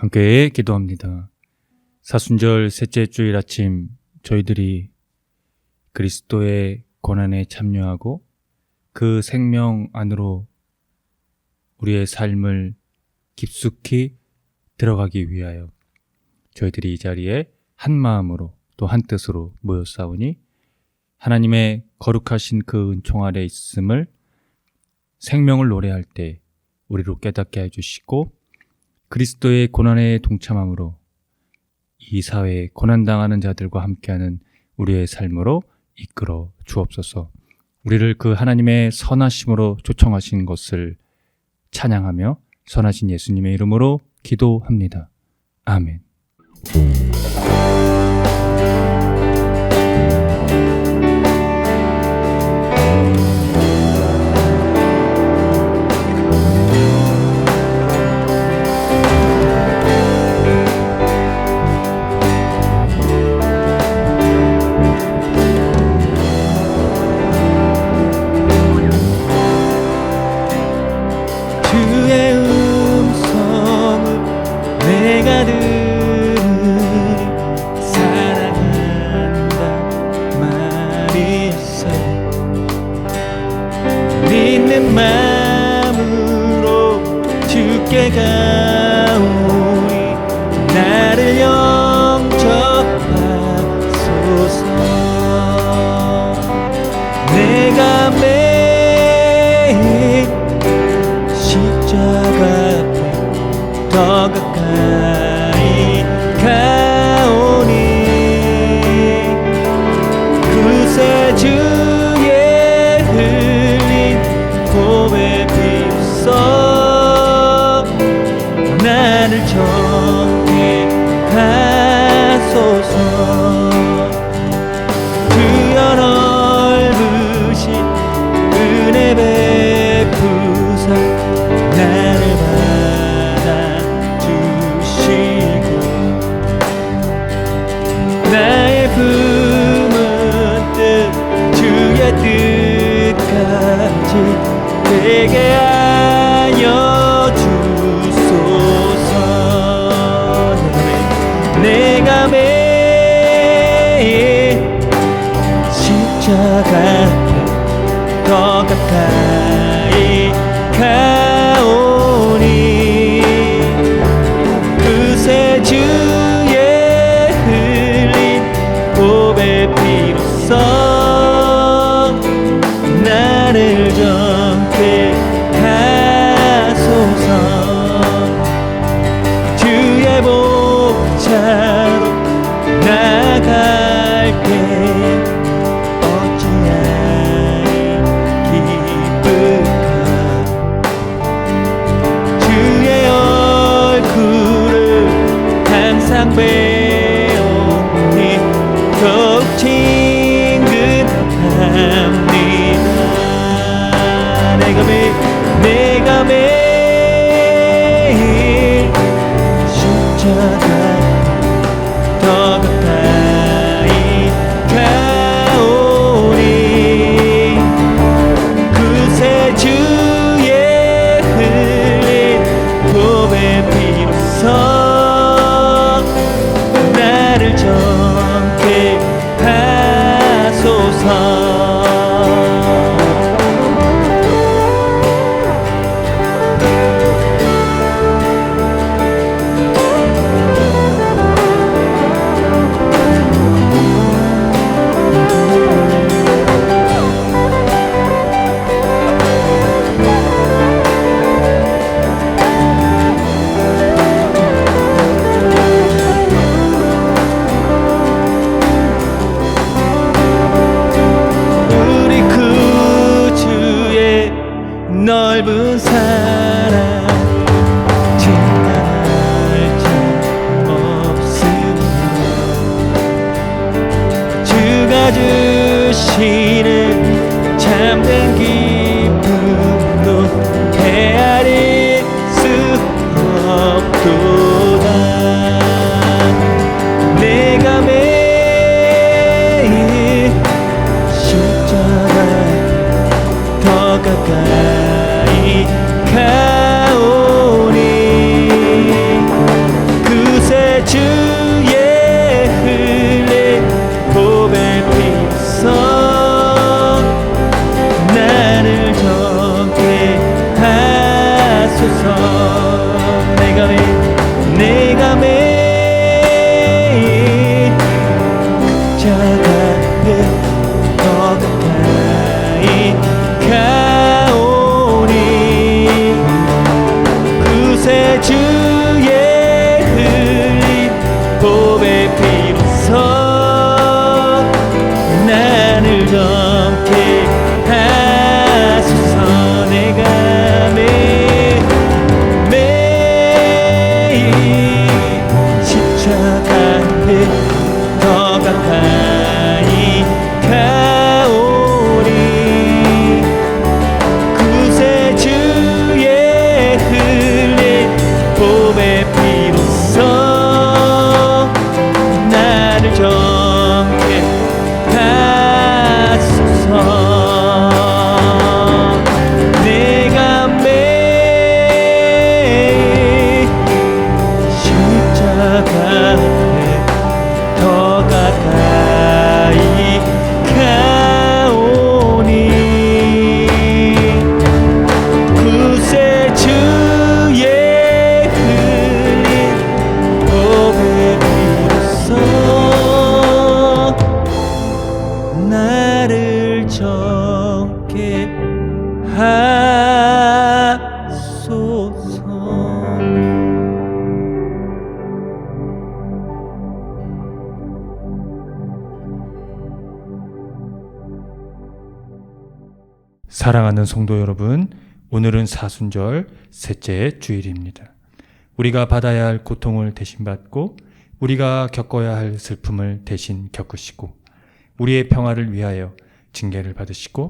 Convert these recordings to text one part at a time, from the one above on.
함께 기도합니다. 사순절 셋째 주일 아침 저희들이 그리스도의 고난에 참여하고 그 생명 안으로 우리의 삶을 깊숙이 들어가기 위하여 저희들이 이 자리에 한 마음으로 또 한 뜻으로 모였사오니 하나님의 거룩하신 그 은총 아래 있음을 생명을 노래할 때 우리로 깨닫게 해주시고 그리스도의 고난에 동참함으로 이 사회에 고난당하는 자들과 함께하는 우리의 삶으로 이끌어 주옵소서. 우리를 그 하나님의 선하심으로 초청하신 것을 찬양하며 선하신 예수님의 이름으로 기도합니다. 아멘. 주의 음성을 내가 들으니 사랑한다 말이 있어. 믿는 마음으로 주께 가오니 나를 영접하소서. 내가 매일 십자가 앞에 더 가까이 가오니 그새 주의 흘린 보배 비로소 나를 정케 하소서. 주여 넓으신 은혜 베푸사 나를 받아주시고 나의 품은 뜻 주의 뜻까지 되게 하여 주소서. 내가 매일 십자가 앞에 더 가까이 가오니 그새 주의 흘린 보배 피로써 나를 정케 하소서. 주의 복자로 나갈게 어찌하리 기쁘까. 주의 얼굴을 항상 배우니 더욱 친근합니다. 내가 매일 십자가 더 가까이 가오니 그새 주의 흘린 보배 피로써 나를 정케 하소서. 우리 구주의 넓은 사랑 지나갈 점 없으며 주가 주시는 참된 기쁨도 헤아릴 수 없도다. 내가 매일 십자가 더 가까이 가오니 하소서. 내가 매일 십자가에 더 가까이 가오니 그새 주의 흘린 보배 피로써 나를 젊게 하소서. 내가 매일 십자가에 더 가까이 가오니 그새 주의 흘린 보배 피로써 나를 젊게 하소서. 내가 매일 십자가에 더 가까이 가오니 그새 주의 흘린 보배 피로써 나를 젊게 하소서. 사랑하는 성도 여러분, 오늘은 사순절 셋째 주일입니다. 우리가 받아야 할 고통을 대신 받고 우리가 겪어야 할 슬픔을 대신 겪으시고 우리의 평화를 위하여 징계를 받으시고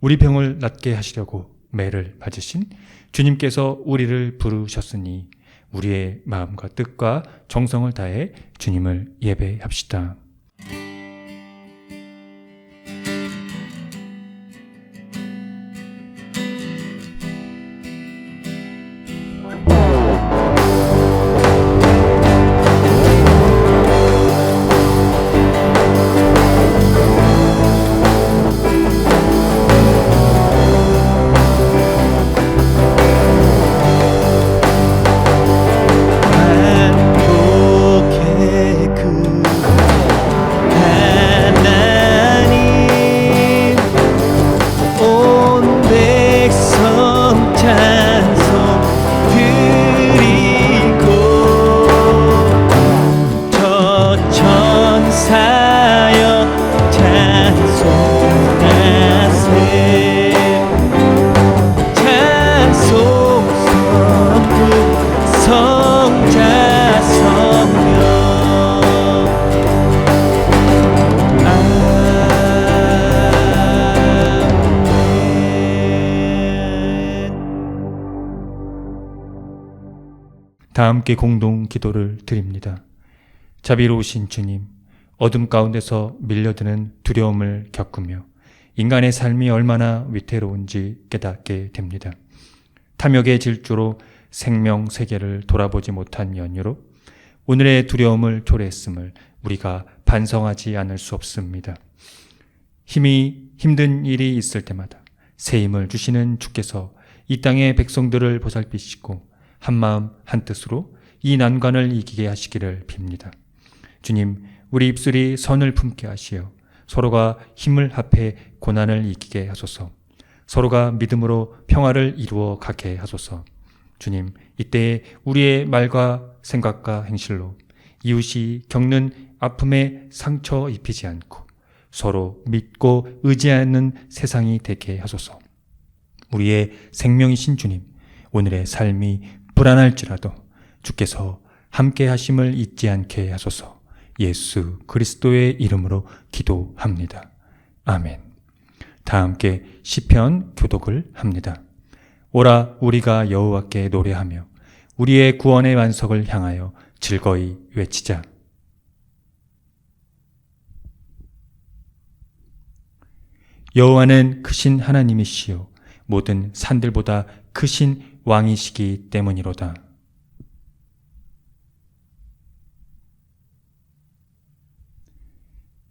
우리 병을 낫게 하시려고 매를 맞으신 주님께서 우리를 부르셨으니 우리의 마음과 뜻과 정성을 다해 주님을 예배합시다. 반복의 그 하나님 온 백성 찬송 드리고 저 천사여 찬송하세. 찬송 성부 성자 성령 아멘. 다 함께 공동 기도를 드립니다. 자비로우신 주님, 어둠 가운데서 밀려드는 두려움을 겪으며 인간의 삶이 얼마나 위태로운지 깨닫게 됩니다. 탐욕의 질주로 생명 세계를 돌아보지 못한 연유로 오늘의 두려움을 초래했음을 우리가 반성하지 않을 수 없습니다. 힘든 일이 있을 때마다 새 힘을 주시는 주께서 이 땅의 백성들을 보살피시고 한마음 한뜻으로 이 난관을 이기게 하시기를 빕니다. 주님, 우리 입술이 선을 품게 하시어 서로가 힘을 합해 고난을 이기게 하소서. 서로가 믿음으로 평화를 이루어 가게 하소서. 주님, 이때에 우리의 말과 생각과 행실로 이웃이 겪는 아픔에 상처 입히지 않고 서로 믿고 의지하는 세상이 되게 하소서. 우리의 생명이신 주님, 오늘의 삶이 불안할지라도 주께서 함께 하심을 잊지 않게 하소서. 예수 그리스도의 이름으로 기도합니다. 아멘. 다 함께 시편 교독을 합니다. 오라 우리가 여호와께 노래하며 우리의 구원의 완석을 향하여 즐거이 외치자. 여호와는 크신 하나님이시요 모든 산들보다 크신 왕이시기 때문이로다.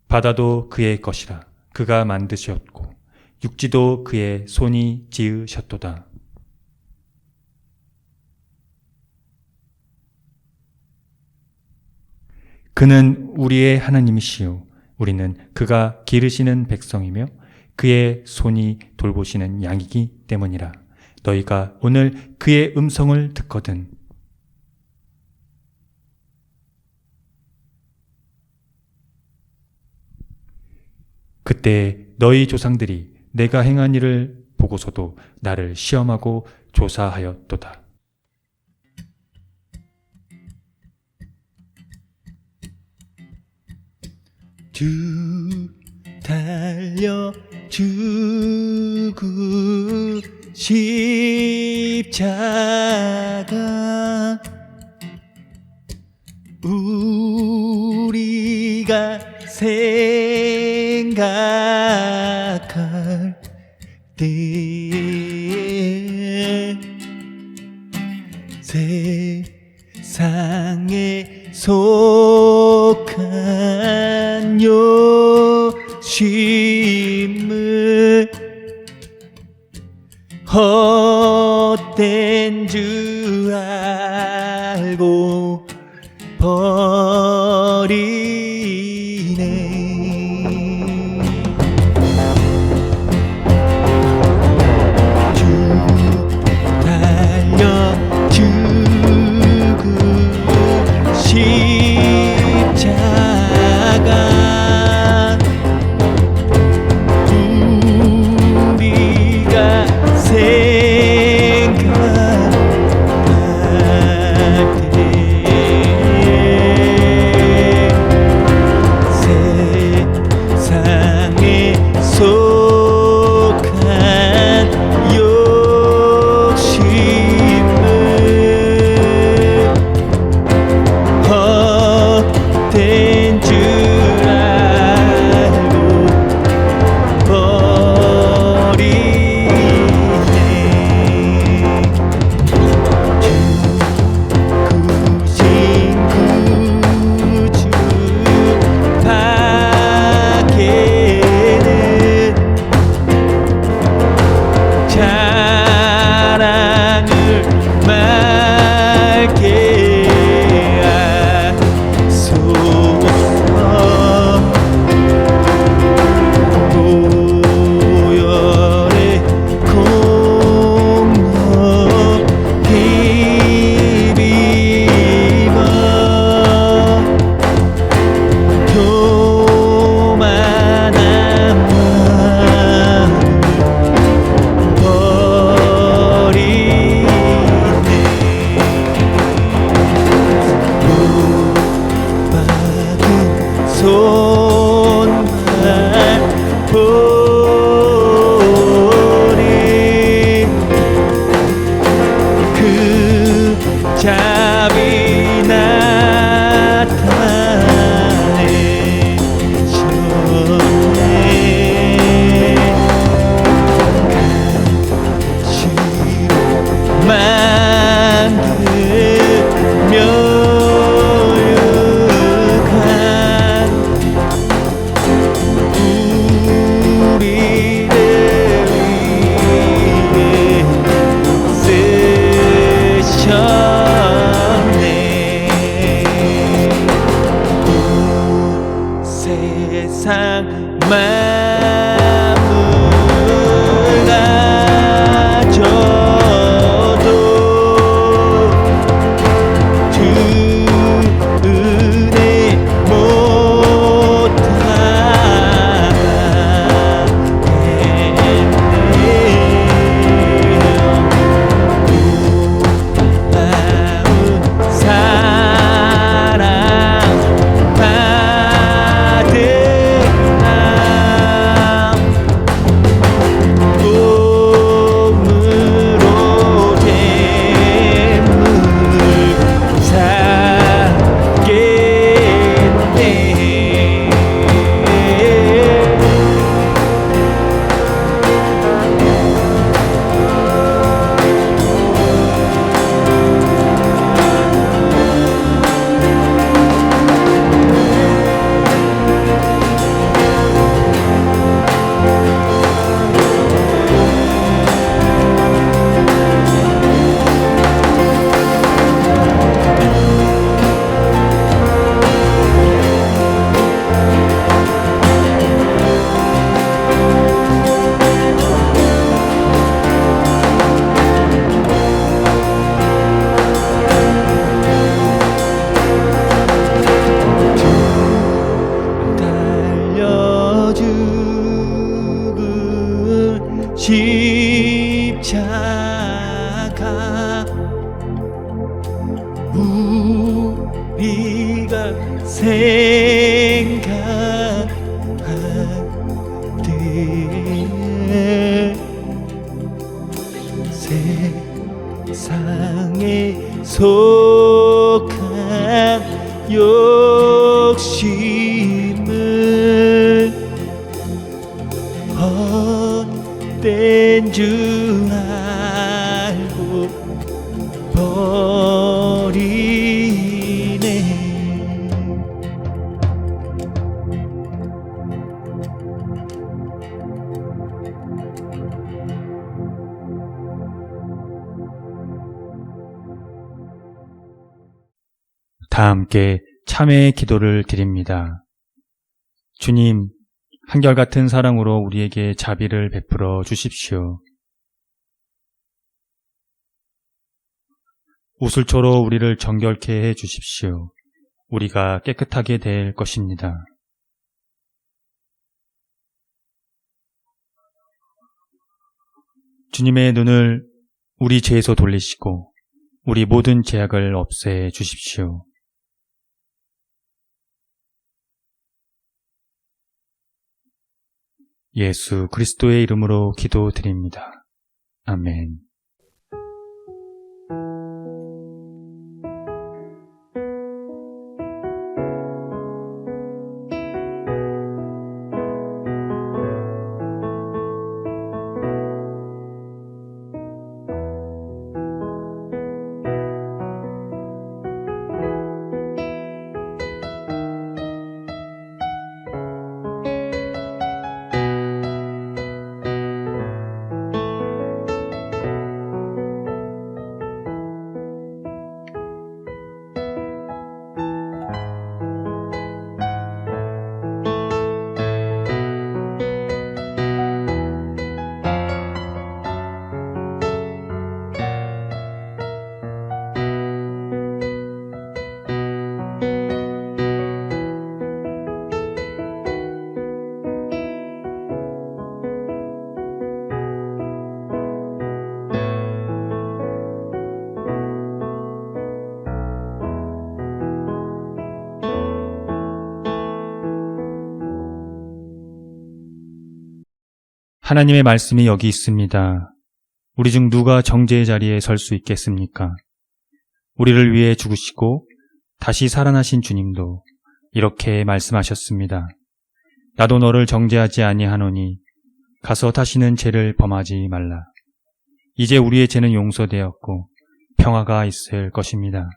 바다도 그의 것이라 그가 만드셨고 육지도 그의 손이 지으셨도다. 그는 우리의 하나님이시요 우리는 그가 기르시는 백성이며 그의 손이 돌보시는 양이기 때문이라. 너희가 오늘 그의 음성을 듣거든 그때 너희 조상들이 내가 행한 일을 보고서도 나를 시험하고 조사하였도다. 주 달려 주구 십자가 우리가 생각할 때에 세상에 속한 욕심을 헛된 줄 알고 버리네. 주 달려 주구 십자가 우리가 생각할 때에 세상에 속한 욕심을 헛된 줄 알고 버리네. 구신 구주 밖에는 자랑을 맑게 하소서. 고열의 공로 비비며 교만한 마음 버리네. 못박은 손발 보내 그 잡이 나타내 셨네. 간시로 만들며 육한 우리를 위해 쓰셨네. 우리가 생각할 때 세상에 속한 욕심은 헛된 줄 알고 버리네. 다 함께 참회의 기도를 드립니다. 주님, 한결같은 사랑으로 우리에게 자비를 베풀어 주십시오. 우슬초로 우리를 정결케 해 주십시오. 우리가 깨끗하게 될 것입니다. 주님의 눈을 우리 죄에서 돌리시고 우리 모든 죄악을 없애 주십시오. 예수 그리스도의 이름으로 기도드립니다. 아멘. 하나님의 말씀이 여기 있습니다. 우리 중 누가 정죄의 자리에 설 수 있겠습니까? 우리를 위해 죽으시고 다시 살아나신 주님도 이렇게 말씀하셨습니다. 나도 너를 정죄하지 아니하노니 가서 다시는 죄를 범하지 말라. 이제 우리의 죄는 용서되었고 평화가 있을 것입니다.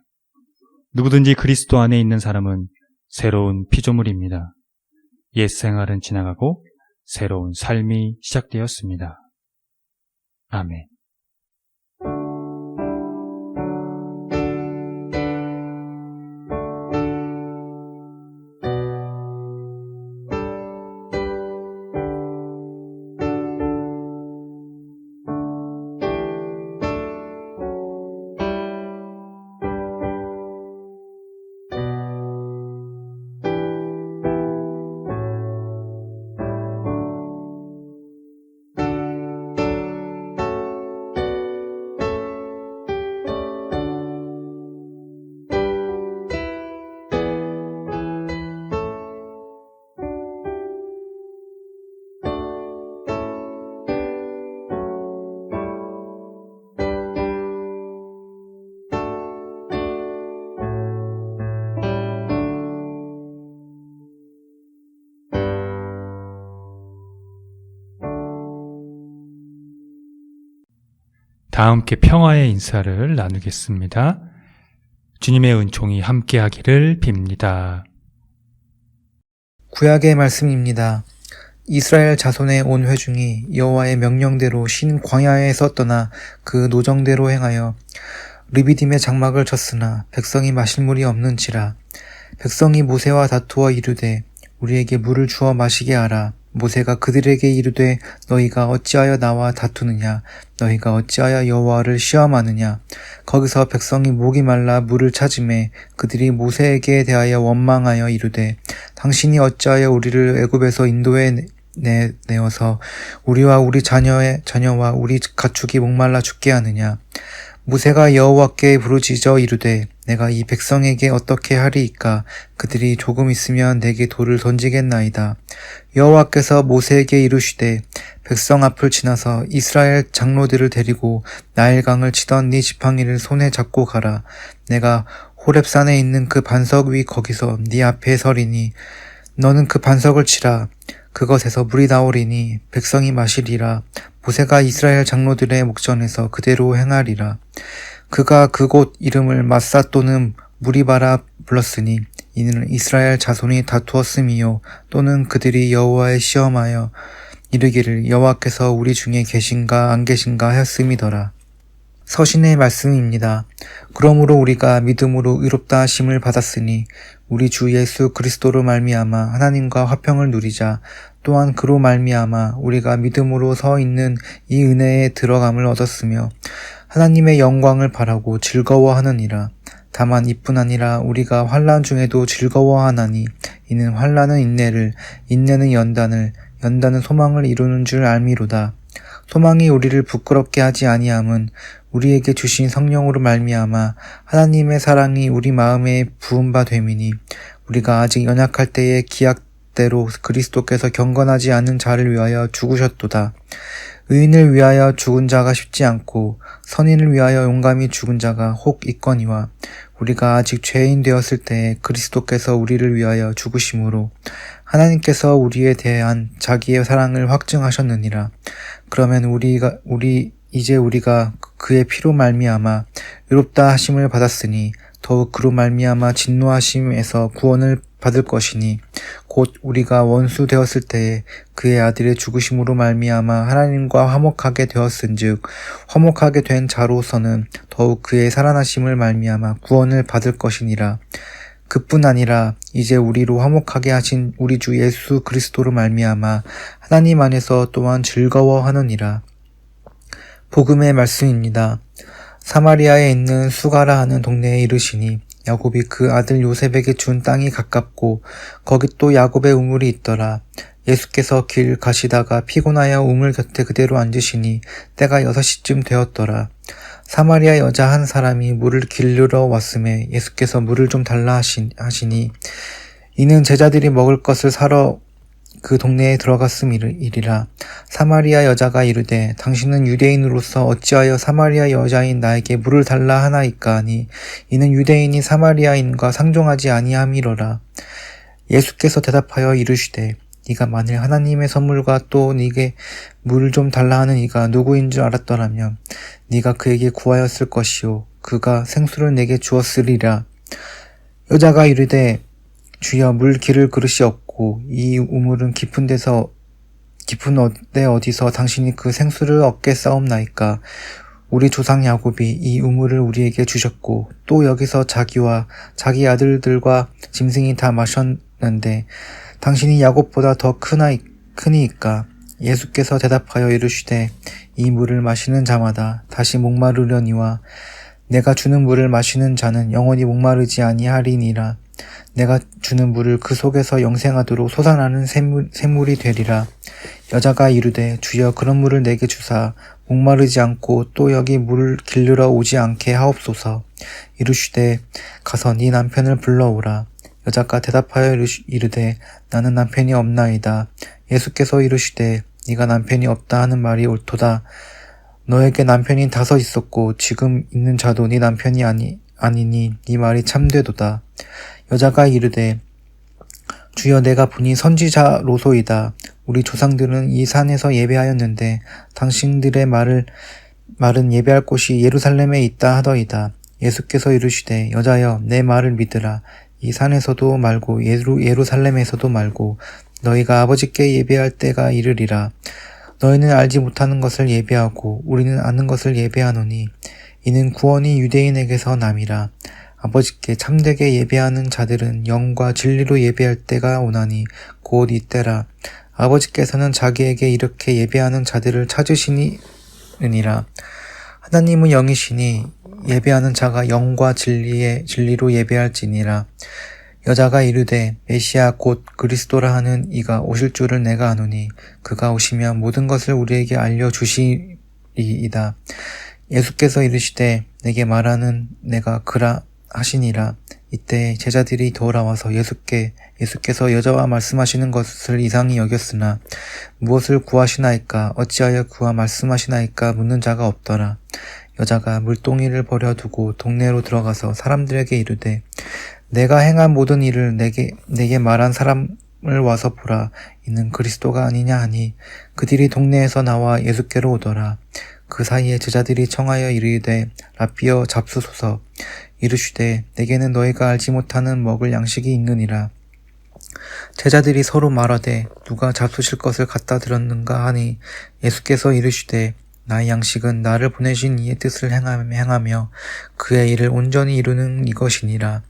누구든지 그리스도 안에 있는 사람은 새로운 피조물입니다. 옛 생활은 지나가고 새로운 삶이 시작되었습니다. 아멘. 다 함께 평화의 인사를 나누겠습니다. 주님의 은총이 함께하기를 빕니다. 구약의 말씀입니다. 이스라엘 자손의 온 회중이 여호와의 명령대로 신 광야에서 떠나 그 노정대로 행하여 르비딤의 장막을 쳤으나 백성이 마실 물이 없는지라. 백성이 모세와 다투어 이르되 우리에게 물을 주어 마시게 하라. 모세가 그들에게 이르되 너희가 어찌하여 나와 다투느냐? 너희가 어찌하여 여호와를 시험하느냐? 거기서 백성이 목이 말라 물을 찾으매 그들이 모세에게 대하여 원망하여 이르되 당신이 어찌하여 우리를 애굽에서 인도해 내어서 우리와 우리 자녀와 우리 가축이 목말라 죽게 하느냐? 모세가 여호와께 부르짖어 이르되 내가 이 백성에게 어떻게 하리이까? 그들이 조금 있으면 내게 돌을 던지겠나이다. 여호와께서 모세에게 이르시되 백성 앞을 지나서 이스라엘 장로들을 데리고 나일강을 치던 네 지팡이를 손에 잡고 가라. 내가 호렙산에 있는 그 반석 위 거기서 네 앞에 서리니 너는 그 반석을 치라. 그것에서 물이 나오리니 백성이 마시리라. 모세가 이스라엘 장로들의 목전에서 그대로 행하리라. 그가 그곳 이름을 마사 또는 무리바라 불렀으니 이는 이스라엘 자손이 다투었음이요 또는 그들이 여호와의 시험하여 이르기를 여호와께서 우리 중에 계신가 안 계신가 하였음이더라. 서신의 말씀입니다. 그러므로 우리가 믿음으로 의롭다 하심을 받았으니 우리 주 예수 그리스도로 말미암아 하나님과 화평을 누리자. 또한 그로 말미암아 우리가 믿음으로 서 있는 이 은혜에 들어감을 얻었으며 하나님의 영광을 바라고 즐거워하느니라. 다만 이뿐 아니라 우리가 환난 중에도 즐거워하나니 이는 환난은 인내를, 인내는 연단을, 연단은 소망을 이루는 줄 알미로다. 소망이 우리를 부끄럽게 하지 아니함은 우리에게 주신 성령으로 말미암아 하나님의 사랑이 우리 마음에 부은 바 됨이니 우리가 아직 연약할 때에 기약대로 그리스도께서 경건하지 않은 자를 위하여 죽으셨도다. 의인을 위하여 죽은 자가 쉽지 않고 선인을 위하여 용감히 죽은 자가 혹 있거니와 우리가 아직 죄인 되었을 때에 그리스도께서 우리를 위하여 죽으심으로 하나님께서 우리에 대한 자기의 사랑을 확증하셨느니라. 그러면 이제 우리가 그의 피로 말미암아 의롭다 하심을 받았으니 더욱 그로 말미암아 진노하심에서 구원을 받을 것이니 곧 우리가 원수 되었을 때에 그의 아들의 죽으심으로 말미암아 하나님과 화목하게 되었은즉 화목하게 된 자로서는 더욱 그의 살아나심을 말미암아 구원을 받을 것이니라. 그뿐 아니라 이제 우리로 화목하게 하신 우리 주 예수 그리스도로 말미암아 하나님 안에서 또한 즐거워하느니라. 복음의 말씀입니다. 사마리아에 있는 수가라 하는 동네에 이르시니 야곱이 그 아들 요셉에게 준 땅이 가깝고 거기 또 야곱의 우물이 있더라. 예수께서 길 가시다가 피곤하여 우물 곁에 그대로 앉으시니 때가 6시쯤 되었더라. 사마리아 여자 한 사람이 물을 길르러 왔음에 예수께서 물을 좀 달라 하시니 이는 제자들이 먹을 것을 사러 그 동네에 들어갔음이리라. 사마리아 여자가 이르되 당신은 유대인으로서 어찌하여 사마리아 여자인 나에게 물을 달라 하나이까 하니 이는 유대인이 사마리아인과 상종하지 아니함이로라. 예수께서 대답하여 이르시되 네가 만일 하나님의 선물과 또 네게 물을 좀 달라 하는 이가 누구인 줄 알았더라면 네가 그에게 구하였을 것이요 그가 생수를 내게 주었으리라. 여자가 이르되 주여 물 기를 그릇이 없고 이 우물은 깊은 데 어디서 당신이 그 생수를 얻게 싸움나이까. 우리 조상 야곱이 이 우물을 우리에게 주셨고 또 여기서 자기와 자기 아들들과 짐승이 다 마셨는데 당신이 야곱보다 더 크니이까. 예수께서 대답하여 이르시되 이 물을 마시는 자마다 다시 목마르려니와 내가 주는 물을 마시는 자는 영원히 목마르지 아니하리니라. 내가 주는 물을 그 속에서 영생하도록 솟아나는 샘물이 되리라. 여자가 이르되 주여 그런 물을 내게 주사 목마르지 않고 또 여기 물을 길르러 오지 않게 하옵소서. 이르시되 가서 네 남편을 불러오라. 여자가 대답하여 이르되 나는 남편이 없나이다. 예수께서 이르시되 네가 남편이 없다 하는 말이 옳도다. 너에게 남편이 5 있었고 지금 있는 자도 네 남편이 아니니 네 말이 참되도다. 여자가 이르되 주여 내가 보니 선지자로소이다. 우리 조상들은 이 산에서 예배하였는데 당신들의 말은 예배할 곳이 예루살렘에 있다 하더이다. 예수께서 이르시되 여자여 내 말을 믿으라. 이 산에서도 말고 예루살렘에서도 말고 너희가 아버지께 예배할 때가 이르리라. 너희는 알지 못하는 것을 예배하고 우리는 아는 것을 예배하노니 이는 구원이 유대인에게서 남이라. 아버지께 참되게 예배하는 자들은 영과 진리로 예배할 때가 오나니 곧 이때라. 아버지께서는 자기에게 이렇게 예배하는 자들을 찾으시니라. 하나님은 영이시니 예배하는 자가 영과 진리로 예배할지니라. 여자가 이르되 메시아 곧 그리스도라 하는 이가 오실 줄을 내가 아노니 그가 오시면 모든 것을 우리에게 알려주시리이다. 예수께서 이르시되 내게 말하는 내가 그라 하시니라. 이때 제자들이 돌아와서 예수께서 여자와 말씀하시는 것을 이상히 여겼으나 무엇을 구하시나이까 어찌하여 그와 말씀하시나이까 묻는 자가 없더라. 여자가 물동이를 버려두고 동네로 들어가서 사람들에게 이르되 내가 행한 모든 일을 내게 말한 사람을 와서 보라. 이는 그리스도가 아니냐 하니 그들이 동네에서 나와 예수께로 오더라. 그 사이에 제자들이 청하여 이르되 라삐어 잡수소서. 이르시되 내게는 너희가 알지 못하는 먹을 양식이 있느니라. 제자들이 서로 말하되 누가 잡수실 것을 갖다 들었는가 하니 예수께서 이르시되 나의 양식은 나를 보내신 이의 뜻을 행하며 그의 일을 온전히 이루는 이것이니라.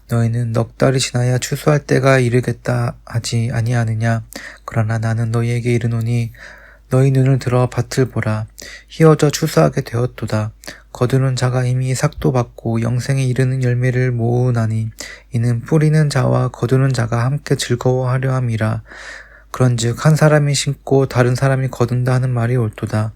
너희는 넉 달이 지나야 추수할 때가 이르겠다 하지 아니하느냐. 그러나 나는 너희에게 이르노니 너희 눈을 들어 밭을 보라. 희어져 추수하게 되었도다. 거두는 자가 이미 삭도 받고 영생에 이르는 열매를 모으나니 이는 뿌리는 자와 거두는 자가 함께 즐거워하려 함이라. 그런즉 한 사람이 심고 다른 사람이 거둔다 하는 말이 옳도다.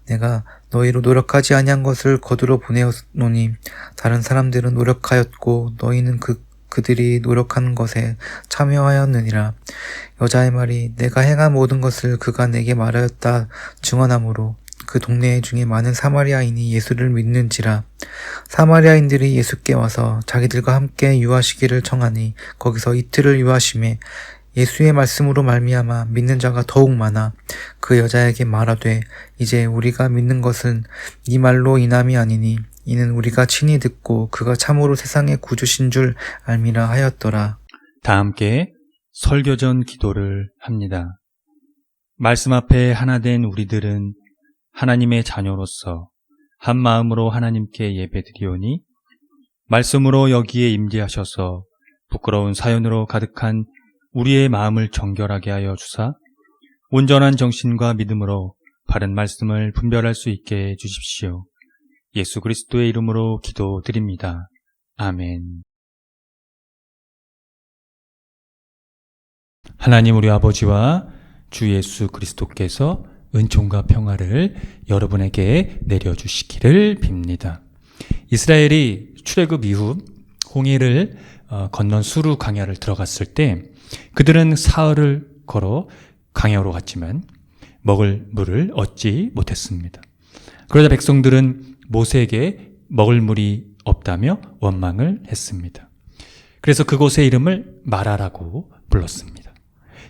내가 너희로 노력하지 아니한 것을 거두러 보내었노니 다른 사람들은 노력하였고 너희는 그들이 노력한 것에 참여하였느니라. 여자의 말이 내가 행한 모든 것을 그가 내게 말하였다 증언하므로 그 동네 중에 많은 사마리아인이 예수를 믿는지라. 사마리아인들이 예수께 와서 자기들과 함께 유하시기를 청하니 거기서 이틀을 유하심에 예수의 말씀으로 말미암아 믿는 자가 더욱 많아 그 여자에게 말하되 이제 우리가 믿는 것은 네 말로 인함이 아니니 이는 우리가 친히 듣고 그가 참으로 세상의 구주신 줄 알미라 하였더라. 다 함께 설교전 기도를 합니다. 말씀 앞에 하나 된 우리들은 하나님의 자녀로서 한 마음으로 하나님께 예배드리오니 말씀으로 여기에 임재하셔서 부끄러운 사연으로 가득한 우리의 마음을 정결하게 하여 주사 온전한 정신과 믿음으로 바른 말씀을 분별할 수 있게 해 주십시오. 예수 그리스도의 이름으로 기도드립니다. 아멘. 하나님 우리 아버지와 주 예수 그리스도께서 은총과 평화를 여러분에게 내려주시기를 빕니다. 이스라엘이 출애굽 이후 홍해를 건넌 수르 광야를 들어갔을 때 그들은 사흘을 걸어 광야로 갔지만 먹을 물을 얻지 못했습니다. 그러자 백성들은 모세에게 먹을 물이 없다며 원망을 했습니다. 그래서 그곳의 이름을 마라라고 불렀습니다.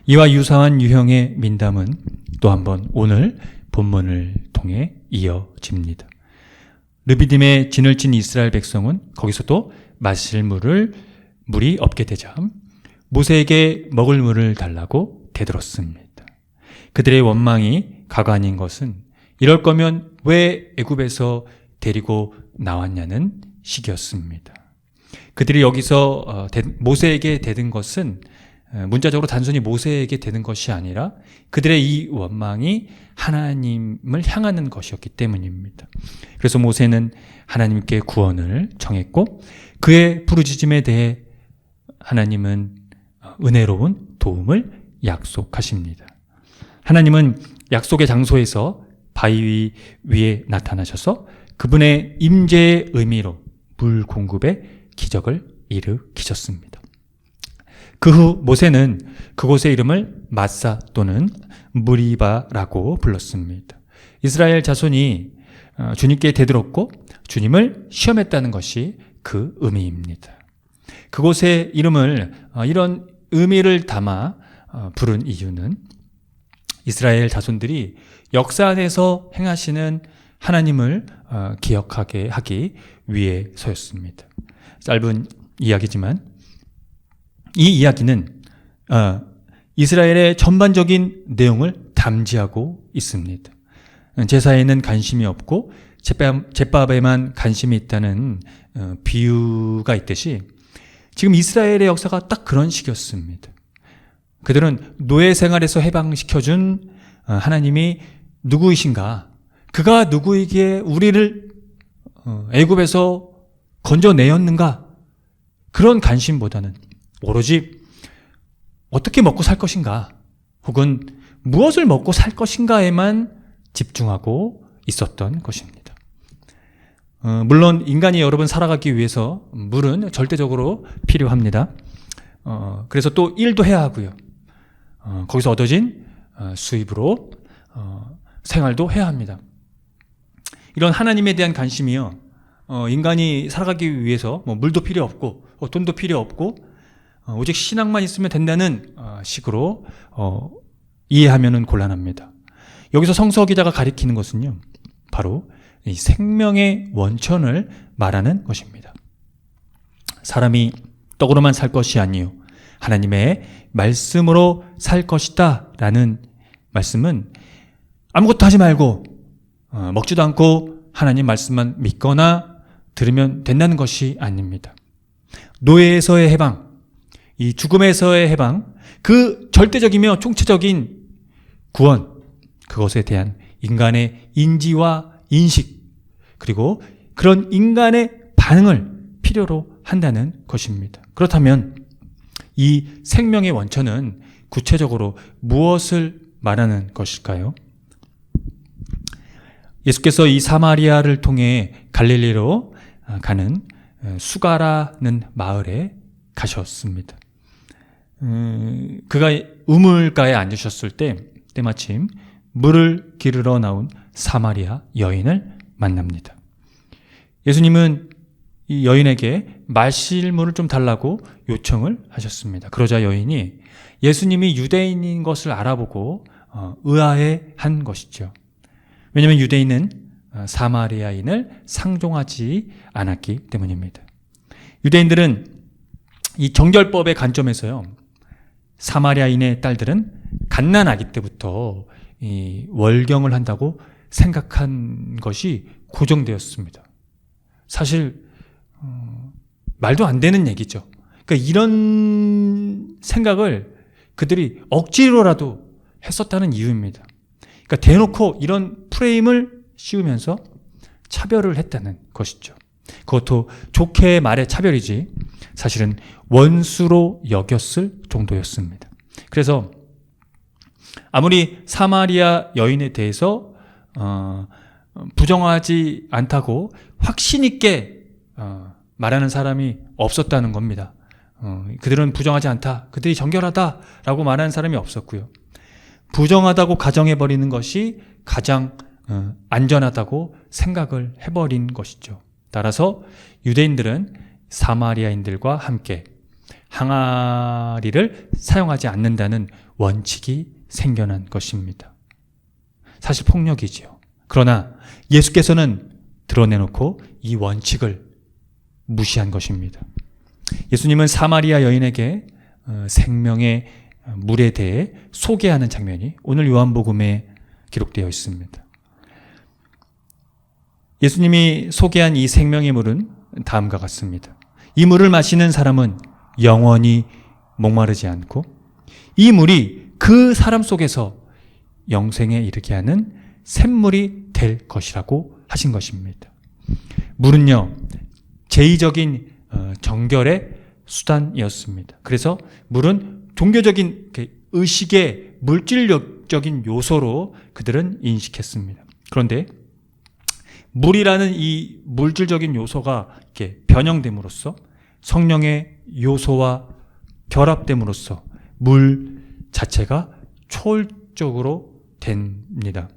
이와 유사한 유형의 민담은 또 한번 오늘 본문을 통해 이어집니다. 르비딤에 진을 친 이스라엘 백성은 거기서 또 마실 물이 없게 되자 모세에게 먹을 물을 달라고 대들었습니다. 그들의 원망이 가관인 것은 이럴 거면 왜 애굽에서 데리고 나왔냐는 식이었습니다. 그들이 여기서 모세에게 대든 것은 문자적으로 단순히 모세에게 대든 것이 아니라 그들의 이 원망이 하나님을 향하는 것이었기 때문입니다. 그래서 모세는 하나님께 구원을 청했고 그의 부르짖음에 대해 하나님은 은혜로운 도움을 약속하십니다. 하나님은 약속의 장소에서 바위 위에 나타나셔서 그분의 임재의 의미로 물 공급의 기적을 일으키셨습니다. 그 후 모세는 그곳의 이름을 마사 또는 무리바라고 불렀습니다. 이스라엘 자손이 주님께 대들었고 주님을 시험했다는 것이 그 의미입니다. 그곳의 이름을 이런 의미를 담아 부른 이유는 이스라엘 자손들이 역사 안에서 행하시는 하나님을 기억하게 하기 위해서였습니다. 짧은 이야기지만 이 이야기는 이스라엘의 전반적인 내용을 담지하고 있습니다. 제사에는 관심이 없고 제밥에만 관심이 있다는 비유가 있듯이 지금 이스라엘의 역사가 딱 그런 식이었습니다. 그들은 노예 생활에서 해방시켜준 하나님이 누구이신가? 그가 누구이기에 우리를 애굽에서 건져내었는가? 그런 관심보다는 오로지 어떻게 먹고 살 것인가? 혹은 무엇을 먹고 살 것인가에만 집중하고 있었던 것입니다. 물론 인간이 여러분 살아가기 위해서 물은 절대적으로 필요합니다. 그래서 또 일도 해야 하고요. 거기서 얻어진 수입으로 생활도 해야 합니다. 이런 하나님에 대한 관심이요, 인간이 살아가기 위해서 뭐 물도 필요 없고 돈도 필요 없고 오직 신앙만 있으면 된다는 식으로 이해하면은 곤란합니다. 여기서 성서 기자가 가리키는 것은요, 바로 이 생명의 원천을 말하는 것입니다. 사람이 떡으로만 살 것이 아니요 하나님의 말씀으로 살 것이다 라는 말씀은 아무것도 하지 말고 먹지도 않고 하나님 말씀만 믿거나 들으면 된다는 것이 아닙니다. 노예에서의 해방, 이 죽음에서의 해방, 그 절대적이며 총체적인 구원, 그것에 대한 인간의 인지와 인식, 그리고 그런 인간의 반응을 필요로 한다는 것입니다. 그렇다면 이 생명의 원천은 구체적으로 무엇을 말하는 것일까요? 예수께서 이 사마리아를 통해 갈릴리로 가는 수가라는 마을에 가셨습니다. 그가 우물가에 앉으셨을 때 때마침 물을 기르러 나온 사마리아 여인을 만납니다. 예수님은 이 여인에게 마실 물을 좀 달라고 요청을 하셨습니다. 그러자 여인이 예수님이 유대인인 것을 알아보고 의아해 한 것이죠. 왜냐하면 유대인은 사마리아인을 상종하지 않았기 때문입니다. 유대인들은 이 정결법의 관점에서요, 사마리아인의 딸들은 갓난아기 때부터 이 월경을 한다고 생각한 것이 고정되었습니다. 사실 말도 안 되는 얘기죠. 그러니까 이런 생각을 그들이 억지로라도 했었다는 이유입니다. 그러니까 대놓고 이런 프레임을 씌우면서 차별을 했다는 것이죠. 그것도 좋게 말해 차별이지 사실은 원수로 여겼을 정도였습니다. 그래서 아무리 사마리아 여인에 대해서 부정하지 않다고 확신 있게 말하는 사람이 없었다는 겁니다. 그들은 부정하지 않다, 그들이 정결하다라고 말하는 사람이 없었고요. 부정하다고 가정해버리는 것이 가장 안전하다고 생각을 해버린 것이죠. 따라서 유대인들은 사마리아인들과 함께 항아리를 사용하지 않는다는 원칙이 생겨난 것입니다. 사실 폭력이지요. 그러나 예수께서는 드러내놓고 이 원칙을 무시한 것입니다. 예수님은 사마리아 여인에게 생명의 물에 대해 소개하는 장면이 오늘 요한복음에 기록되어 있습니다. 예수님이 소개한 이 생명의 물은 다음과 같습니다. 이 물을 마시는 사람은 영원히 목마르지 않고 이 물이 그 사람 속에서 영생에 이르게 하는 샘물이 될 것이라고 하신 것입니다. 물은요, 제의적인 정결의 수단이었습니다. 그래서 물은 종교적인 의식의 물질적인 요소로 그들은 인식했습니다. 그런데 물이라는 이 물질적인 요소가 이렇게 변형됨으로써 성령의 요소와 결합됨으로써 물 자체가 초월적으로 됩니다.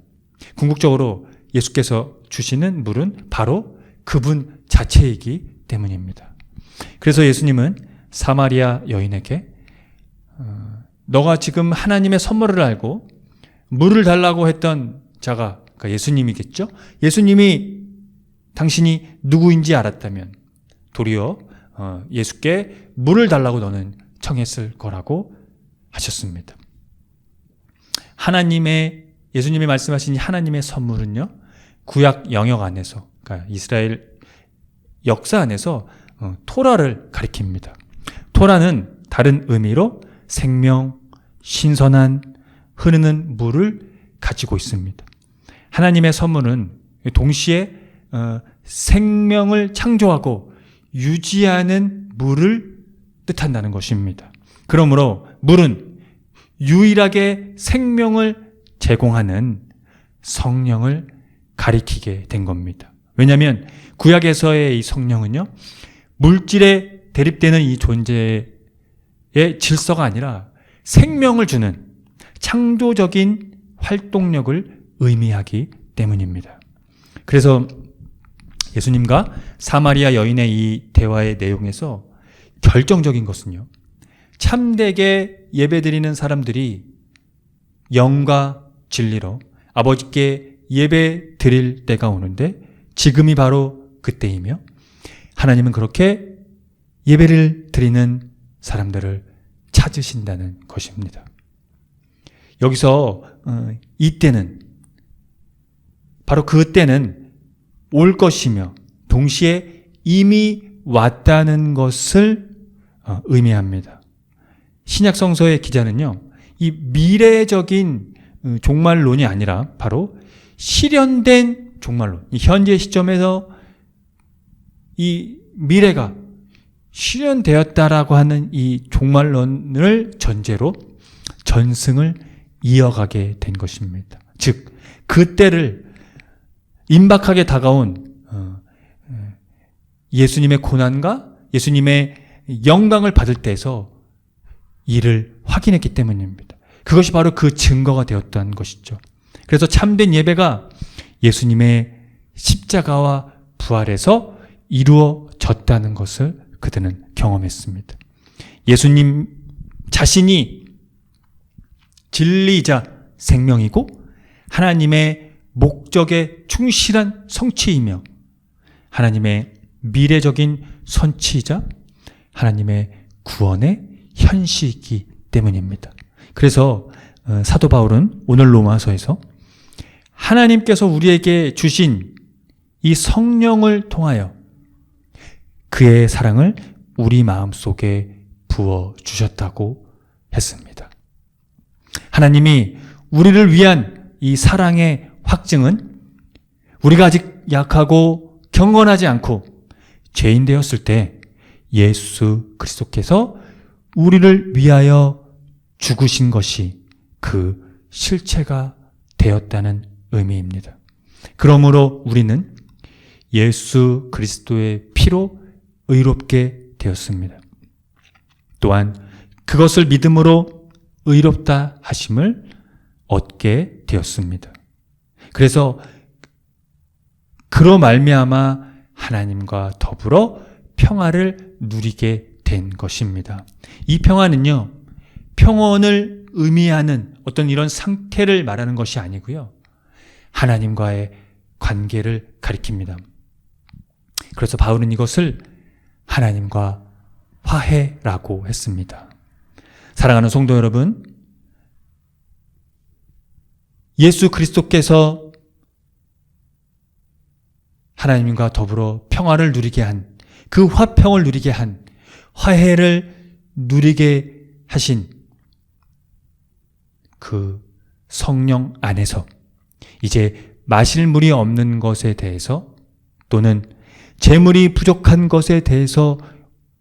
궁극적으로 예수께서 주시는 물은 바로 그분 자체이기 때문입니다. 그래서 예수님은 사마리아 여인에게 너가 지금 하나님의 선물을 알고 물을 달라고 했던 자가 그러니까 예수님이겠죠? 예수님이 당신이 누구인지 알았다면 도리어 예수께 물을 달라고 너는 청했을 거라고 하셨습니다. 예수님이 말씀하신 하나님의 선물은요, 구약 영역 안에서, 그러니까 이스라엘 역사 안에서 토라를 가리킵니다. 토라는 다른 의미로 생명, 신선한, 흐르는 물을 가지고 있습니다. 하나님의 선물은 동시에 생명을 창조하고 유지하는 물을 뜻한다는 것입니다. 그러므로 물은 유일하게 생명을 제공하는 성령을 가리키게 된 겁니다. 왜냐하면 구약에서의 이 성령은요, 물질에 대립되는 이 존재의 질서가 아니라 생명을 주는 창조적인 활동력을 의미하기 때문입니다. 그래서 예수님과 사마리아 여인의 이 대화의 내용에서 결정적인 것은요, 참되게 예배드리는 사람들이 영과 진리로 아버지께 예배 드릴 때가 오는데 지금이 바로 그때이며, 하나님은 그렇게 예배를 드리는 사람들을 찾으신다는 것입니다. 여기서 이때는, 바로 그때는 올 것이며 동시에 이미 왔다는 것을 의미합니다. 신약 성서의 기자는요, 이 미래적인 종말론이 아니라 바로 실현된 종말론, 이 현재 시점에서 이 미래가 실현되었다라고 하는 이 종말론을 전제로 전승을 이어가게 된 것입니다. 즉, 그때를 임박하게 다가온 예수님의 고난과 예수님의 영광을 받을 때에서 이를 확인했기 때문입니다. 그것이 바로 그 증거가 되었다는 것이죠. 그래서 참된 예배가 예수님의 십자가와 부활에서 이루어졌다는 것을 그들은 경험했습니다. 예수님 자신이 진리이자 생명이고 하나님의 목적에 충실한 성취이며 하나님의 미래적인 선취이자 하나님의 구원의 현시이기 때문입니다. 그래서 사도 바울은 오늘 로마서에서 하나님께서 우리에게 주신 이 성령을 통하여 그의 사랑을 우리 마음속에 부어주셨다고 했습니다. 하나님이 우리를 위한 이 사랑의 확증은 우리가 아직 약하고 경건하지 않고 죄인 되었을 때 예수 그리스도께서 우리를 위하여 죽으신 것이 그 실체가 되었다는 의미입니다. 그러므로 우리는 예수 그리스도의 피로 의롭게 되었습니다. 또한 그것을 믿음으로 의롭다 하심을 얻게 되었습니다. 그래서 그로 말미암아 하나님과 더불어 평화를 누리게 된 것입니다. 이 평화는요, 평온을 의미하는 어떤 이런 상태를 말하는 것이 아니고요, 하나님과의 관계를 가리킵니다. 그래서 바울은 이것을 하나님과 화해라고 했습니다. 사랑하는 성도 여러분, 예수 그리스도께서 하나님과 더불어 평화를 누리게 한, 그 화평을 누리게 한, 화해를 누리게 하신 그 성령 안에서 이제 마실 물이 없는 것에 대해서 또는 재물이 부족한 것에 대해서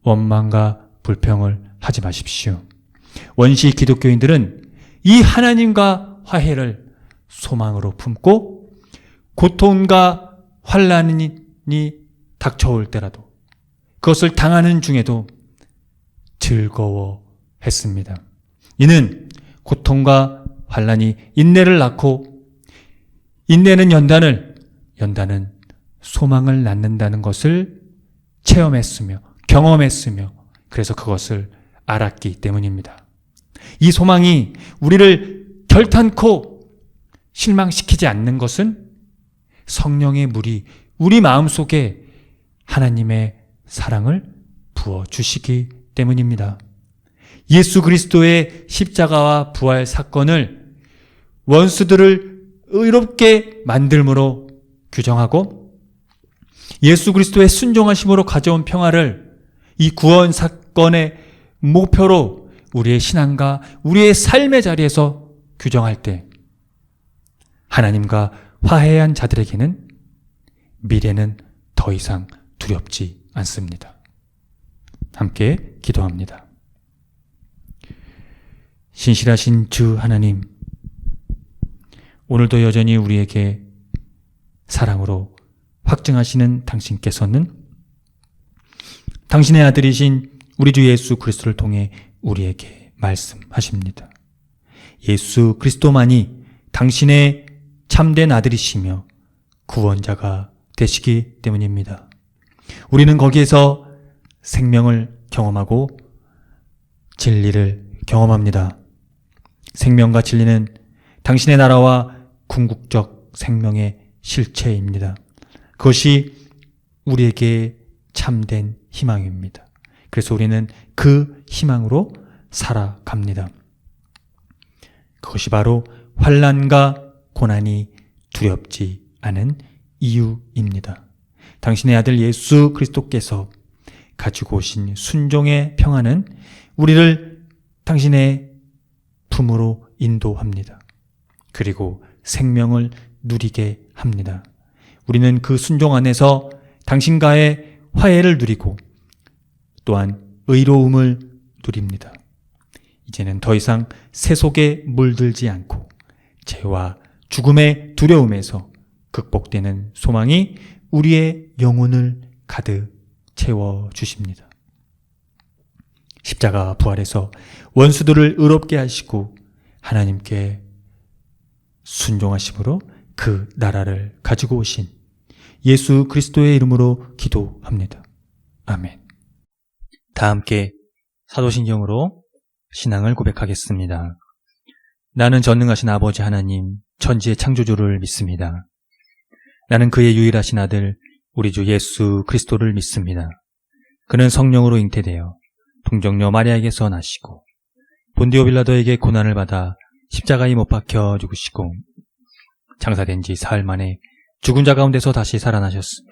원망과 불평을 하지 마십시오. 원시 기독교인들은 이 하나님과 화해를 소망으로 품고 고통과 환난이 닥쳐올 때라도 그것을 당하는 중에도 즐거워했습니다. 이는 고통과 환난이 인내를 낳고 인내는 연단을, 연단은 소망을 낳는다는 것을 체험했으며 경험했으며 그래서 그것을 알았기 때문입니다. 이 소망이 우리를 결탄코 실망시키지 않는 것은 성령의 물이 우리 마음속에 하나님의 사랑을 부어주시기 때문입니다. 예수 그리스도의 십자가와 부활 사건을 원수들을 의롭게 만들므로 규정하고 예수 그리스도의 순종하심으로 가져온 평화를 이 구원 사건의 목표로 우리의 신앙과 우리의 삶의 자리에서 규정할 때 하나님과 화해한 자들에게는 미래는 더 이상 두렵지 않습니다. 함께 기도합니다. 신실하신 주 하나님, 오늘도 여전히 우리에게 사랑으로 확증하시는 당신께서는 당신의 아들이신 우리 주 예수 그리스도를 통해 우리에게 말씀하십니다. 예수 그리스도만이 당신의 참된 아들이시며 구원자가 되시기 때문입니다. 우리는 거기에서 생명을 경험하고 진리를 경험합니다. 생명과 진리는 당신의 나라와 궁극적 생명의 실체입니다. 그것이 우리에게 참된 희망입니다. 그래서 우리는 그 희망으로 살아갑니다. 그것이 바로 환난과 고난이 두렵지 않은 이유입니다. 당신의 아들 예수 그리스도께서 가지고 오신 순종의 평안은 우리를 당신의 품으로 인도합니다. 그리고 생명을 누리게 합니다. 우리는 그 순종 안에서 당신과의 화해를 누리고 또한 의로움을 누립니다. 이제는 더 이상 새 속에 물들지 않고 죄와 죽음의 두려움에서 극복되는 소망이 우리의 영혼을 가득 채워주십니다. 십자가 부활에서 원수들을 의롭게 하시고 하나님께 순종하심으로 그 나라를 가지고 오신 예수 그리스도의 이름으로 기도합니다. 아멘. 다 함께 사도신경으로 신앙을 고백하겠습니다. 나는 전능하신 아버지 하나님, 천지의 창조주를 믿습니다. 나는 그의 유일하신 아들, 우리 주 예수 그리스도를 믿습니다. 그는 성령으로 잉태되어 동정녀 마리아에게서 나시고 본디오 빌라도에게 고난을 받아 십자가에 못 박혀 죽으시고 장사된 지 사흘 만에 죽은 자 가운데서 다시 살아나셨으며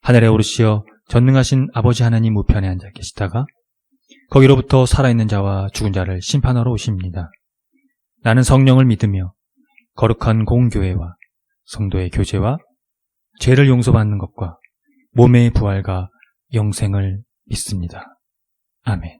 하늘에 오르시어 전능하신 아버지 하나님 우편에 앉아 계시다가 거기로부터 살아있는 자와 죽은 자를 심판하러 오십니다. 나는 성령을 믿으며 거룩한 공교회와 성도의 교제와 죄를 용서받는 것과 몸의 부활과 영생을 믿습니다. 아멘.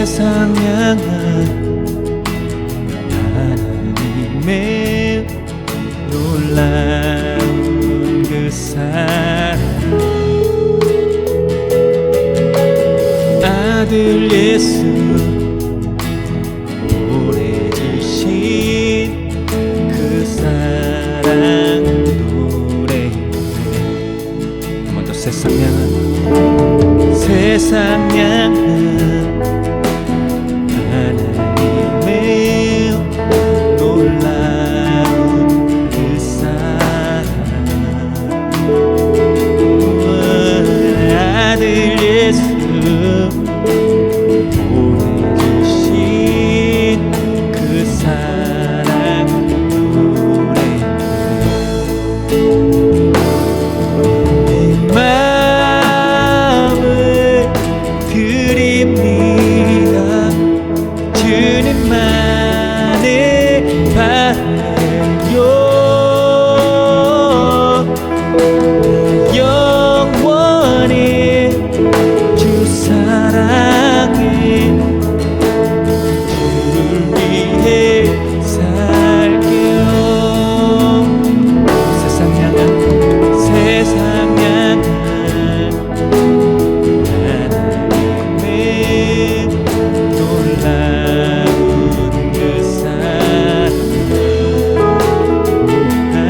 세상 향한 하나님의 놀라운 그 사랑 아들 예수 보내주신 그 사랑 노래 한 번 더 세상 향한 하나님의 놀라운 그 사랑 아들 예수 보내주신 그 사랑 노래 내 마음을 드립니다. 주님만을 바라요. 영원히 주 사랑에 주를 위해 살게요. 세상 향한 하나님의 놀라운 그 사랑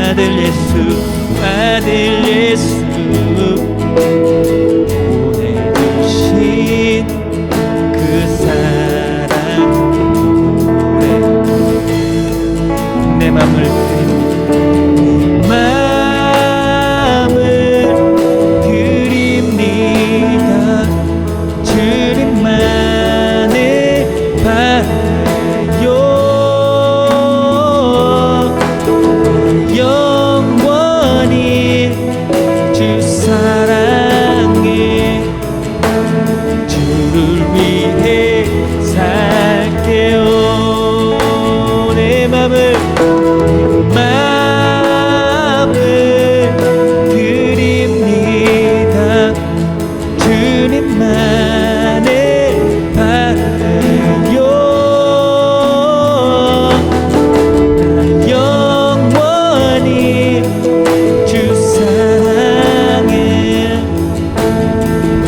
아들 예수 보내주신 그 사랑 노래 내 맘을 드립니다. 주님만을 바라요. 영원히 주 사랑 주를 위해 살게요. 내 맘을 드립니다. 주님만을 바라요. 영원히 주 사랑해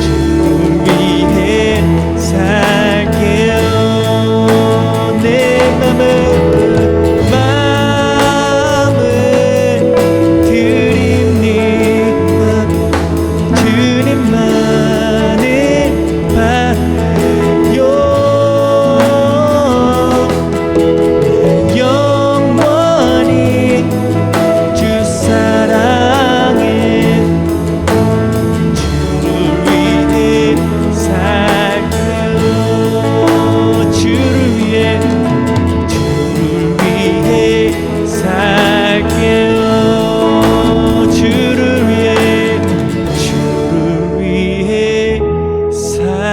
주를 위해 살게요. 내 맘을 드립니다. 주님만을 바라요. 영원히 주 사랑해 주를 위해 살게요. 주를 위해 살게요. 주를 위해 살게요.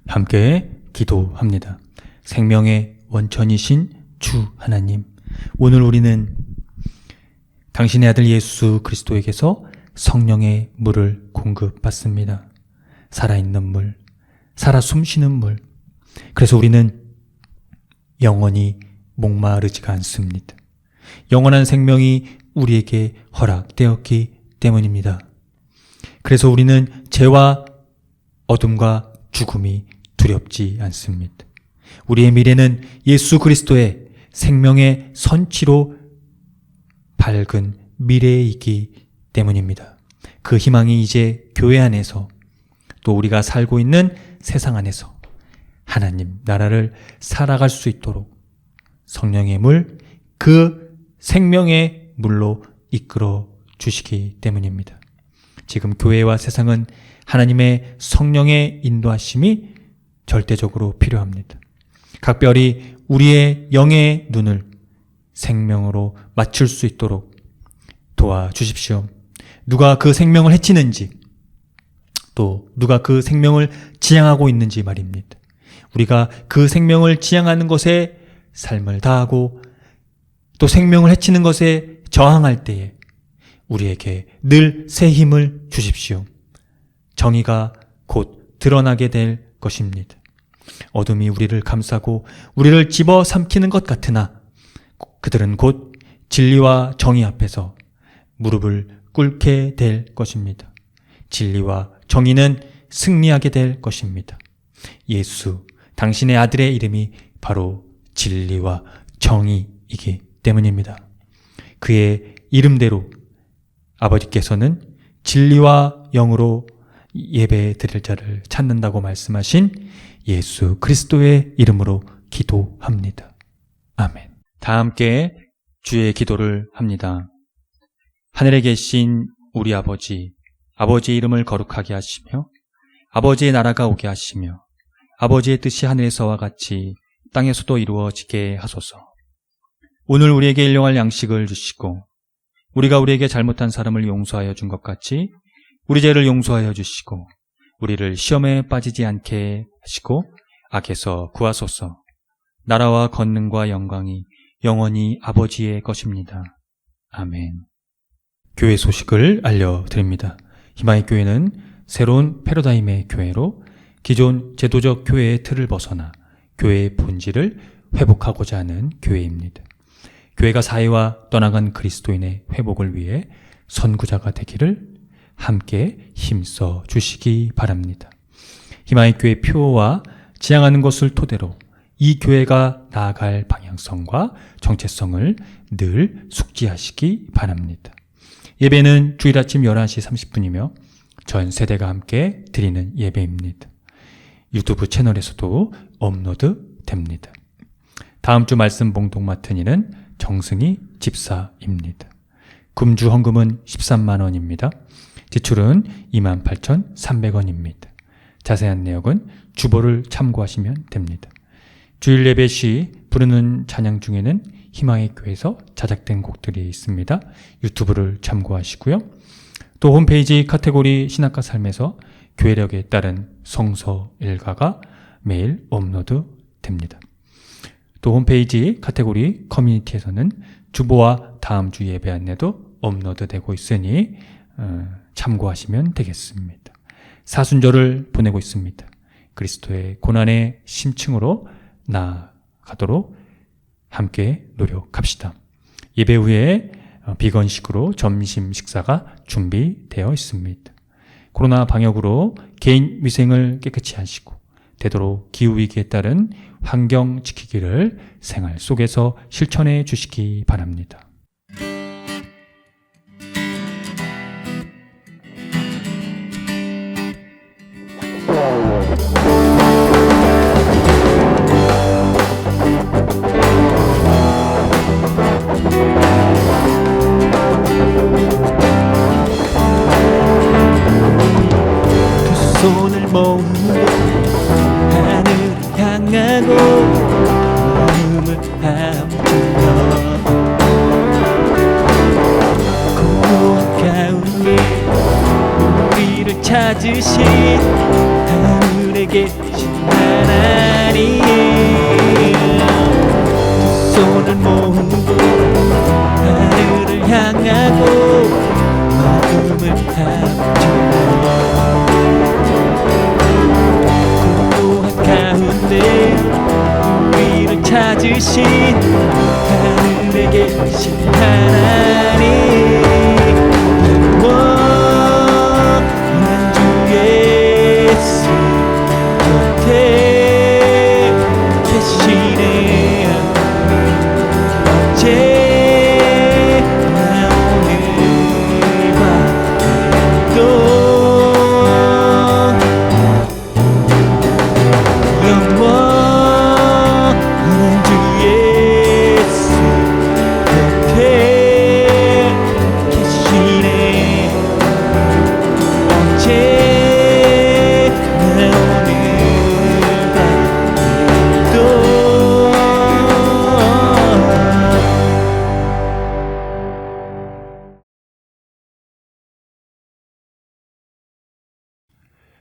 함께 기도합니다. 생명의 원천이신 주 하나님, 오늘 우리는 당신의 아들 예수 그리스도에게서 성령의 물을 공급받습니다. 살아있는 물, 살아 숨쉬는 물. 그래서 우리는 영원히 목마르지가 않습니다. 영원한 생명이 우리에게 허락되었기 때문입니다. 그래서 우리는 죄와 어둠과 죽음이 두렵지 않습니다. 우리의 미래는 예수 그리스도의 생명의 선취로 밝은 미래이기 때문입니다. 그 희망이 이제 교회 안에서 또 우리가 살고 있는 세상 안에서 하나님 나라를 살아갈 수 있도록 성령의 물, 그 생명의 물로 이끌어 주시기 때문입니다. 지금 교회와 세상은 하나님의 성령의 인도하심이 절대적으로 필요합니다. 각별히 우리의 영의 눈을 생명으로 맞출 수 있도록 도와주십시오. 누가 그 생명을 해치는지, 또 누가 그 생명을 지향하고 있는지 말입니다. 우리가 그 생명을 지향하는 것에 삶을 다하고 또 생명을 해치는 것에 저항할 때에 우리에게 늘 새 힘을 주십시오. 정의가 곧 드러나게 될 것입니다. 어둠이 우리를 감싸고 우리를 집어삼키는 것 같으나 그들은 곧 진리와 정의 앞에서 무릎을 꿇게 될 것입니다. 진리와 정의는 승리하게 될 것입니다. 예수, 당신의 아들의 이름이 바로 진리와 정의이기 때문입니다. 그의 이름대로 아버지께서는 진리와 영으로 예배 드릴 자를 찾는다고 말씀하신 예수 그리스도의 이름으로 기도합니다. 아멘. 다 함께 주의 기도를 합니다. 하늘에 계신 우리 아버지, 아버지의 이름을 거룩하게 하시며 아버지의 나라가 오게 하시며 아버지의 뜻이 하늘에서와 같이 땅에서도 이루어지게 하소서. 오늘 우리에게 일용할 양식을 주시고 우리가 우리에게 잘못한 사람을 용서하여 준 것 같이 우리 죄를 용서하여 주시고 우리를 시험에 빠지지 않게 하시고 악에서 구하소서. 나라와 권능과 영광이 영원히 아버지의 것입니다. 아멘. 교회 소식을 알려드립니다. 희망의 교회는 새로운 패러다임의 교회로 기존 제도적 교회의 틀을 벗어나 교회의 본질을 회복하고자 하는 교회입니다. 교회가 사회와 떠나간 그리스도인의 회복을 위해 선구자가 되기를 함께 힘써 주시기 바랍니다. 희망의 교회 표어와 지향하는 것을 토대로 이 교회가 나아갈 방향성과 정체성을 늘 숙지하시기 바랍니다. 예배는 주일 아침 11시 30분이며 전 세대가 함께 드리는 예배입니다. 유튜브 채널에서도 업로드 됩니다. 다음 주 말씀 봉독 맡은 이는 정승희 집사입니다. 금주 헌금은 13만 원입니다. 지출은 28,300원입니다. 자세한 내역은 주보를 참고하시면 됩니다. 주일 예배 시 부르는 찬양 중에는 희망의 교회에서 자작된 곡들이 있습니다. 유튜브를 참고하시고요. 또 홈페이지 카테고리 신학과 삶에서 교회력에 따른 성서 일가가 매일 업로드 됩니다. 또 홈페이지 카테고리 커뮤니티에서는 주보와 다음 주 예배 안내도 업로드되고 있으니 참고하시면 되겠습니다. 사순절을 보내고 있습니다. 그리스도의 고난의 심층으로 나아가도록 함께 노력합시다. 예배 후에 비건식으로 점심 식사가 준비되어 있습니다. 코로나 방역으로 개인 위생을 깨끗이 하시고 되도록 기후위기에 따른 환경 지키기를 생활 속에서 실천해 주시기 바랍니다. 손을 모으고 하늘을 향하고 마음을 합쳐 공허한 가운데 우리를 찾으신 하늘에 계신 하나님 두 손을 모으고 하늘을 향하고 마음을 합쳐 가운데 우리를 찾으신 하늘에 계신 하나님 영원한 주 예수 곁에 계시네 어제나 오늘과 또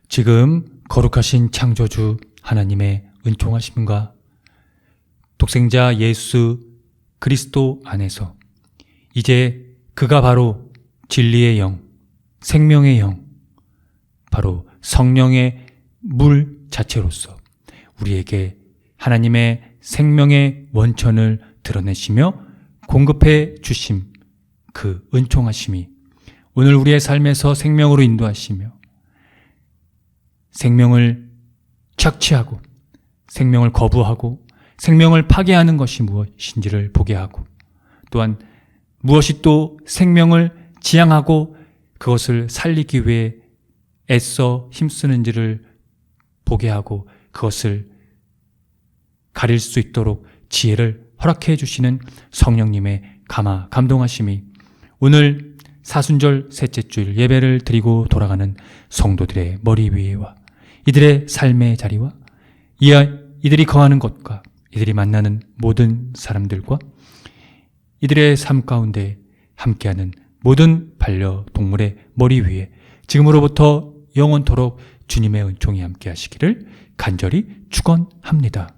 지금 거룩하신 창조주 하나님의 은총하심과 독생자 예수 그리스도 안에서 이제 그가 바로 진리의 영, 생명의 영, 바로 성령의 물 자체로서 우리에게 하나님의 생명의 원천을 드러내시며 공급해 주심 그 은총하심이 오늘 우리의 삶에서 생명으로 인도하시며 생명을 착취하고 생명을 거부하고 생명을 파괴하는 것이 무엇인지를 보게 하고 또한 무엇이 또 생명을 지향하고 그것을 살리기 위해 애써 힘쓰는지를 보게 하고 그것을 가릴 수 있도록 지혜를 허락해 주시는 성령님의 감동하심이 오늘 사순절 셋째 주일 예배를 드리고 돌아가는 성도들의 머리 위에와 이들의 삶의 자리와 이들이 거하는 곳과 이들이 만나는 모든 사람들과 이들의 삶 가운데 함께하는 모든 반려동물의 머리 위에 지금으로부터 영원토록 주님의 은총이 함께 하시기를 간절히 축원합니다.